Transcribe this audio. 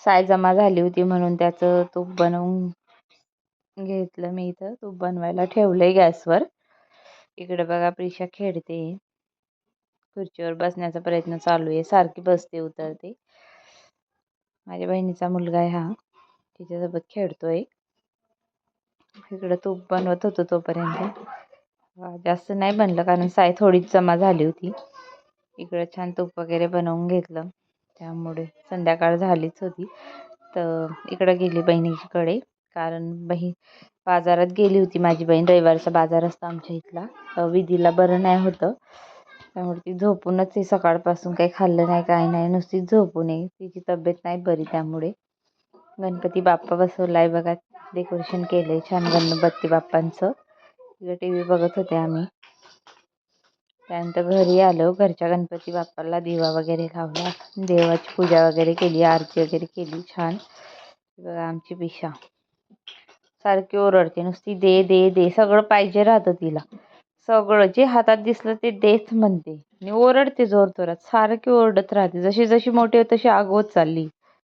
साय जमा झाली होती म्हणून त्याचं तूप बनवून घेतलं मी. इथं तूप बनवायला ठेवलंय गॅसवर. इकडे बघा प्रिशा खेळते, खुर्चीवर बसण्याचा प्रयत्न चालू आहे, सारखी बसते उतरते. माझ्या बहिणीचा मुलगा आहे हा, तिच्यासोबत खेळतोय. इकडे तूप बनवत होतो तोपर्यंत. जास्त नाही बनलं कारण साय थोडीच जमा झाली होती. इकडे छान तूप वगैरे बनवून घेतलं, त्यामुळे संध्याकाळ झालीच होती. तर इकडे गेली बहिणीकडे, कारण बाजारात गेली होती माझी बहीण. रविवारचा बाजार असतो आमच्या इथला. विधीला बरं नाही होतं, त्यामुळे ती झोपूनच आहे. सकाळपासून काही खाल्लं नाही, काही नाही, नुसतीच झोपून आहे. तिची तब्येत नाही बरी. त्यामुळे गणपती बाप्पा बसवलाय बघा, डेकोरेशन केलंय छान गणपती बाप्पांचं. तिकडे TV बघत होते आम्ही. त्यानंतर घरी आलो, घरच्या गणपती बाप्पाला दिवा वगैरे लावला, देवाची पूजा वगैरे केली, आरती वगैरे केली छान. बघा आमची पिशा सारखी ओरडते, नुसती दे दे दे, सगळं पाहिजे राहतं तिला. सगळं जे हातात दिसलं ते देच म्हणते आणि ओरडते जोरजोरात, सारखी ओरडत राहते. जशी जशी मोठी होत तशी आगवत चालली.